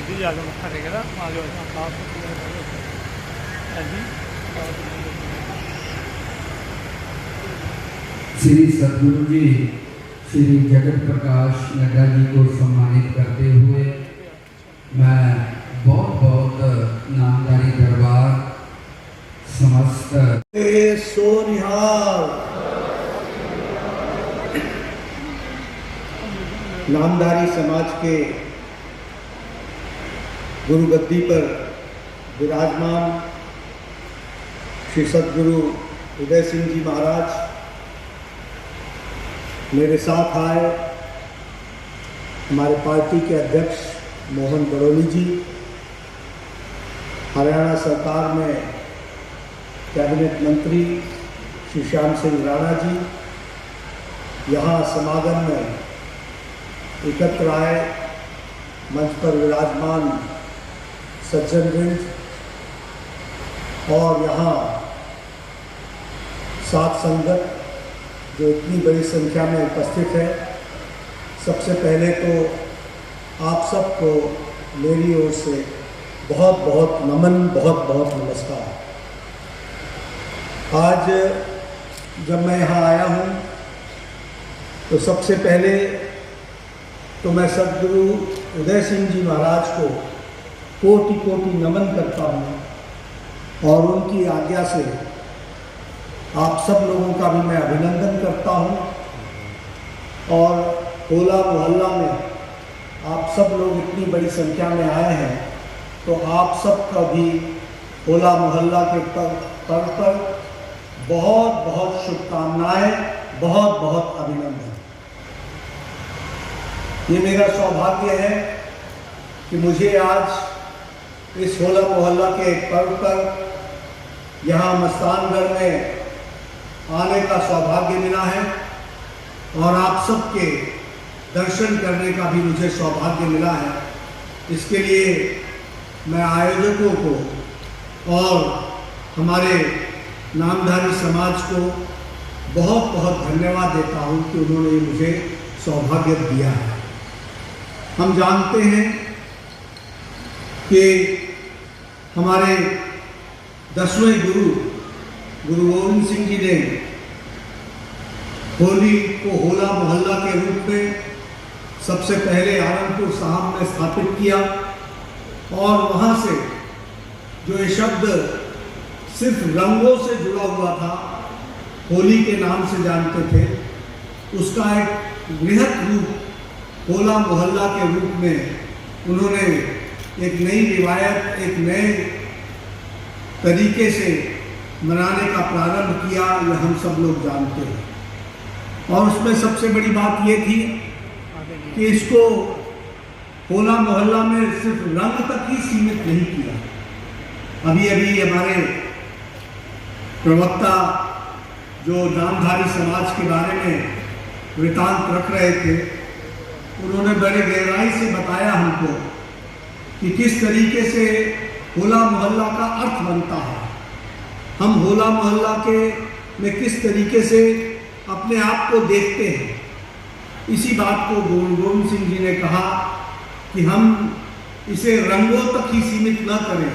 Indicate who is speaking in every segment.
Speaker 1: जी जाके मत्था टेकेगा आ जाओ जी।
Speaker 2: श्री सद्गुरु जी श्री जगत प्रकाश नड्डा जी को सम्मानित करते हुए मैं बहुत बहुत नामधारी दरबार समस्त
Speaker 3: सोनिहाल नामधारी समाज के गुरु गद्दी पर विराजमान श्री सद्गुरु उदय सिंह जी महाराज मेरे साथ आए, हमारे पार्टी के अध्यक्ष मोहन बड़ोली जी, हरियाणा सरकार में कैबिनेट मंत्री श्री श्याम सिंह राणा जी यहाँ समागम में एकत्र आए, मंच पर विराजमान सज्जन वृंद और यहाँ साथ संगत जो इतनी बड़ी संख्या में उपस्थित है। सबसे पहले तो आप सबको मेरी ओर से बहुत बहुत नमन, बहुत बहुत नमस्कार। आज जब मैं यहाँ आया हूँ तो सबसे पहले तो मैं सद्गुरु उदय सिंह जी महाराज को कोटि कोटि नमन करता हूँ और उनकी आज्ञा से आप सब लोगों का भी मैं अभिनंदन करता हूँ। और होला मोहल्ला में आप सब लोग इतनी बड़ी संख्या में आए हैं तो आप सब का भी होला मोहल्ला के पर्व पर बहुत बहुत शुभकामनाएं, बहुत बहुत अभिनंदन। ये मेरा सौभाग्य है कि मुझे आज इस होला मोहल्ला के एक पर्व पर यहाँ मस्तानगढ़ में आने का सौभाग्य मिला है और आप सबके दर्शन करने का भी मुझे सौभाग्य मिला है। इसके लिए मैं आयोजकों को और हमारे नामधारी समाज को बहुत बहुत धन्यवाद देता हूँ कि उन्होंने मुझे सौभाग्य दिया है। हम जानते हैं कि हमारे 10वें गुरु गोविंद सिंह जी ने होली को होला मोहल्ला के रूप में सबसे पहले आनंदपुर साहब में स्थापित किया और वहाँ से जो ये शब्द सिर्फ रंगों से जुड़ा हुआ था, होली के नाम से जानते थे, उसका एक बृहद रूप होला मोहल्ला के रूप में उन्होंने एक नई रिवायत, एक नए तरीके से मनाने का प्रारंभ किया, यह हम सब लोग जानते हैं। और उसमें सबसे बड़ी बात ये थी कि इसको होला मोहल्ला में सिर्फ रंग तक ही सीमित नहीं किया। अभी अभी हमारे प्रवक्ता जो नामधारी समाज के बारे में वृतांत रख रहे थे, उन्होंने बड़े गहराई से बताया हमको कि किस तरीके से होला मोहल्ला का अर्थ बनता है। हम होला मोहल्ला के में किस तरीके से अपने आप को देखते हैं। इसी बात को गोविंद सिंह जी ने कहा कि हम इसे रंगों तक ही सीमित न करें।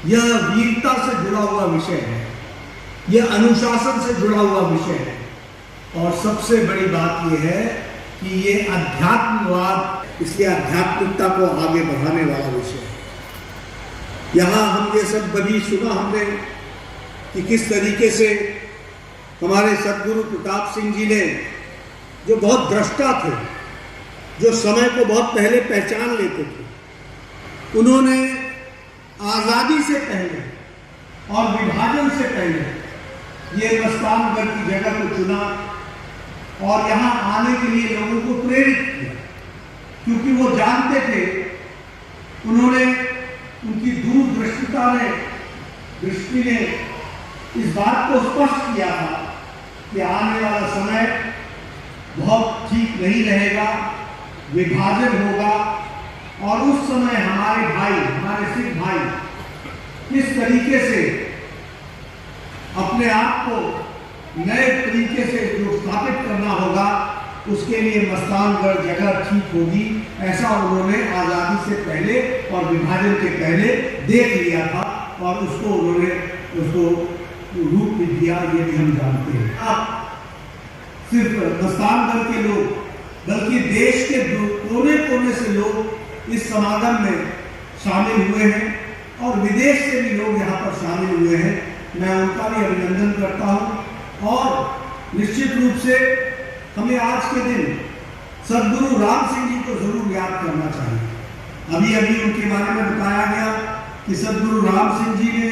Speaker 3: यह वीरता से जुड़ा हुआ विषय है, यह अनुशासन से जुड़ा हुआ विषय है और सबसे बड़ी बात यह है कि ये अध्यात्मवाद, इसलिए आध्यात्मिकता को आगे बढ़ाने वाला विषय है। यहाँ हम ये सब कभी सुना हमने कि किस तरीके से हमारे सद्गुरु प्रताप सिंह जी ने, जो बहुत दृष्टा थे, जो समय को बहुत पहले पहचान लेते थे, उन्होंने आज़ादी से पहले और विभाजन से पहले ये मस्तानगढ़ की जगह को चुना और यहाँ आने के लिए लोगों को प्रेरित किया, क्योंकि वो जानते थे, उन्होंने उनकी दूरदृष्टिता ने दृष्टि ने इस बात को स्पष्ट किया था कि आने वाला समय बहुत ठीक नहीं रहेगा, विभाजन होगा और उस समय हमारे भाई, हमारे सिख भाई किस तरीके से अपने आप को नए तरीके से जो स्थापित करना होगा, उसके लिए मस्तानगढ़ जगह ठीक होगी, ऐसा उन्होंने आज़ादी से पहले और विभाजन के पहले देख लिया था और उसको रूप भी दिया, ये भी हम जानते हैं। अब सिर्फ मस्तानगढ़ के लोग बल्कि देश के कोने कोने से लोग इस समागम में शामिल हुए हैं और विदेश से भी लोग यहाँ पर शामिल हुए हैं। मैं उनका भी अभिनंदन करता हूँ और निश्चित रूप से हमें आज के दिन सद्गुरु राम सिंह जी को जरूर याद करना चाहिए। अभी अभी उनके बारे में बताया गया कि सद्गुरु राम सिंह जी ने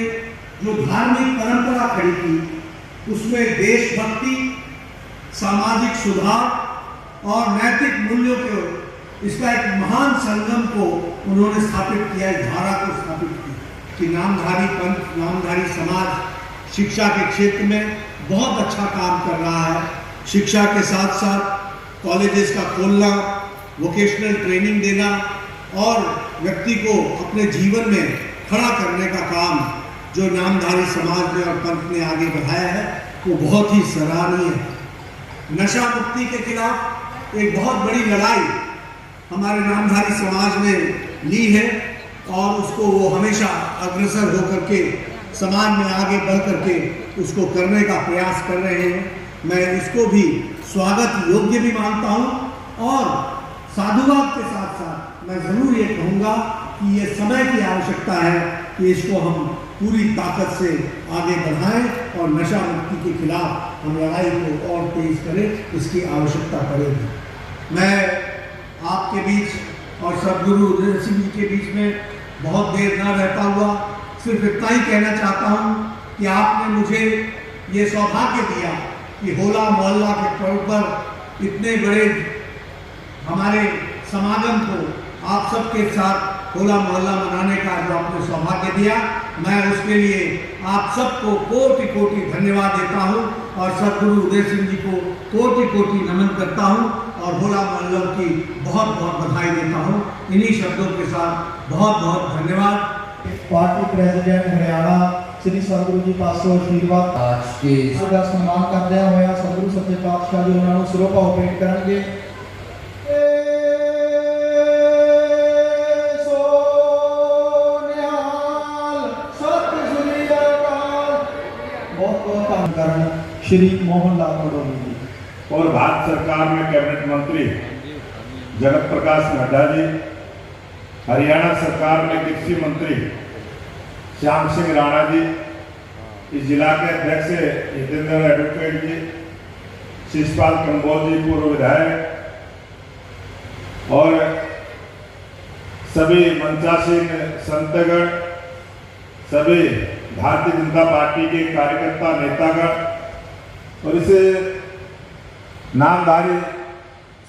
Speaker 3: जो धार्मिक परंपरा खड़ी की, उसमें देशभक्ति, सामाजिक सुधार और नैतिक मूल्यों के इसका एक महान संगम को उन्होंने स्थापित किया, इस धारा को स्थापित किया कि नामधारी पंथ, नामधारी समाज शिक्षा के क्षेत्र में बहुत अच्छा काम कर रहा है। शिक्षा के साथ साथ कॉलेजेस का खोलना, वोकेशनल ट्रेनिंग देना और व्यक्ति को अपने जीवन में खड़ा करने का काम जो नामधारी समाज ने और पंथ ने आगे बढ़ाया है, वो बहुत ही सराहनीय है। नशा मुक्ति के खिलाफ एक बहुत बड़ी लड़ाई हमारे नामधारी समाज ने ली है और उसको वो हमेशा अग्रसर होकर के समाज में आगे बढ़ करके उसको करने का प्रयास कर रहे हैं। मैं इसको भी स्वागत योग्य भी मानता हूँ और साधुवाद के साथ साथ मैं ज़रूर ये कहूँगा कि ये समय की आवश्यकता है कि इसको हम पूरी ताकत से आगे बढ़ाएं और नशा मुक्ति के खिलाफ हम लड़ाई को और तेज करें, इसकी आवश्यकता पड़ेगी। मैं आपके बीच और सद्गुरु उदय सिंह जी के बीच में बहुत देर न रहता हुआ सिर्फ इतना ही कहना चाहता हूँ कि आपने मुझे ये सौभाग्य दिया कि होला मोहल्ला के पर्व पर इतने बड़े हमारे समागम को आप सबके साथ होला मोहल्ला मनाने का जो आपने सौभाग्य दिया, मैं उसके लिए आप सबको कोटि कोटि धन्यवाद देता हूँ और सद्गुरु उदय सिंह जी को कोटि कोटि नमन करता हूँ और होला मोहल्ला की बहुत बहुत बधाई देता हूँ। इन्हीं शब्दों के साथ बहुत बहुत धन्यवाद।
Speaker 4: पार्टी प्रेसिडेंट हरियाणा श्री सतगुरु जी पासों आशीर्वाद
Speaker 2: आज के
Speaker 4: ਦਾ ਸਨਮਾਨ ਕਰਦੇ ਹੋਇਆ ਸਤਿਗੁਰੂ ਸੱਚੇ ਪਾਤਸ਼ਾਹ ਜੀ ਉਹਨਾਂ ਨੂੰ ਸਿਰੋਪਾ ਭੇਟ ਕਰਨਗੇ। श्री मोहन लाल मडोली जी
Speaker 5: और भारत सरकार में कैबिनेट मंत्री जगत प्रकाश नड्डा जी, हरियाणा सरकार में कृषि मंत्री श्याम सिंह राणा जी, इस जिला के अध्यक्ष हितेंद्र एडवोकेट जी, शिषपाल कंबोज जी पूर्व विधायक और सभी मंचासीन संतगण, सभी भारतीय जनता पार्टी के कार्यकर्ता नेतागण और इस नामधारी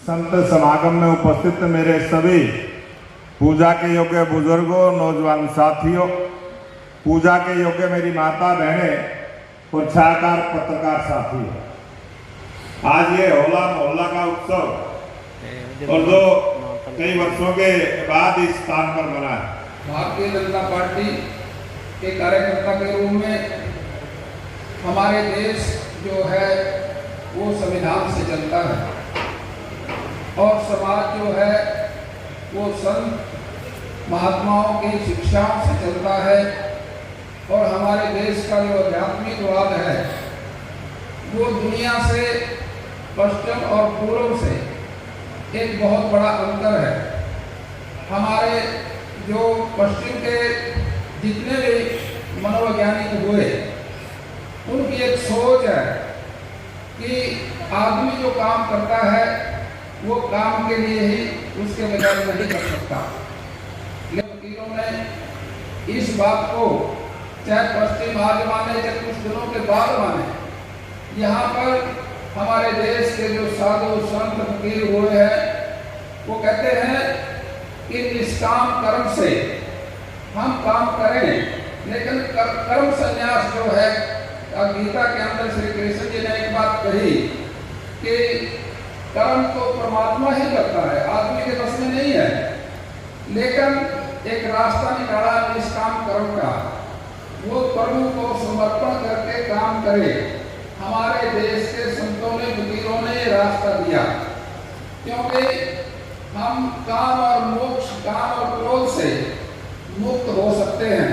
Speaker 5: संत समागम में उपस्थित मेरे सभी पूजा के योग्य बुजुर्गों, नौजवान साथियों, पूजा के योग्य मेरी माता बहनें और छायाकार पत्रकार साथी, आज ये होला मोहल्ला का उत्सव और जो कई वर्षों के बाद इस स्थान पर मना है।
Speaker 6: भारतीय जनता पार्टी के कार्यकर्ता के रूप में हमारे देश जो है वो संविधान से चलता है और समाज जो है वो संत महात्माओं की शिक्षाओं से चलता है और हमारे देश का जो आध्यात्मिकवाद है वो दुनिया से पश्चिम और पूर्व से एक बहुत बड़ा अंतर है। हमारे जो पश्चिम के जितने भी मनोवैज्ञानिक हुए उनकी एक सोच है कि आदमी जो काम करता है वो काम के लिए ही उसके बजाय नहीं कर सकता। लेकिन वकीलों ने इस बात को चाहे पश्चिम आज माने चाहे कुछ दिनों के बाद माने, यहाँ पर हमारे देश के जो साधु संत फकीर हुए हैं वो कहते हैं कि निष्काम कर्म से हम काम करें, लेकिन कर्म संन्यास जो है, गीता के अंदर श्री कृष्ण जी ने एक बात कही कि कर्म तो परमात्मा ही करता है, आदमी के बस में नहीं है, लेकिन एक रास्ता निकाला निष्काम कर्म का, वो प्रभु को समर्पण करके काम करे। हमारे देश के संतों ने फकीरों ने रास्ता दिया क्योंकि हम काम और मोक्ष, काम और क्रोध से मुक्त हो सकते हैं।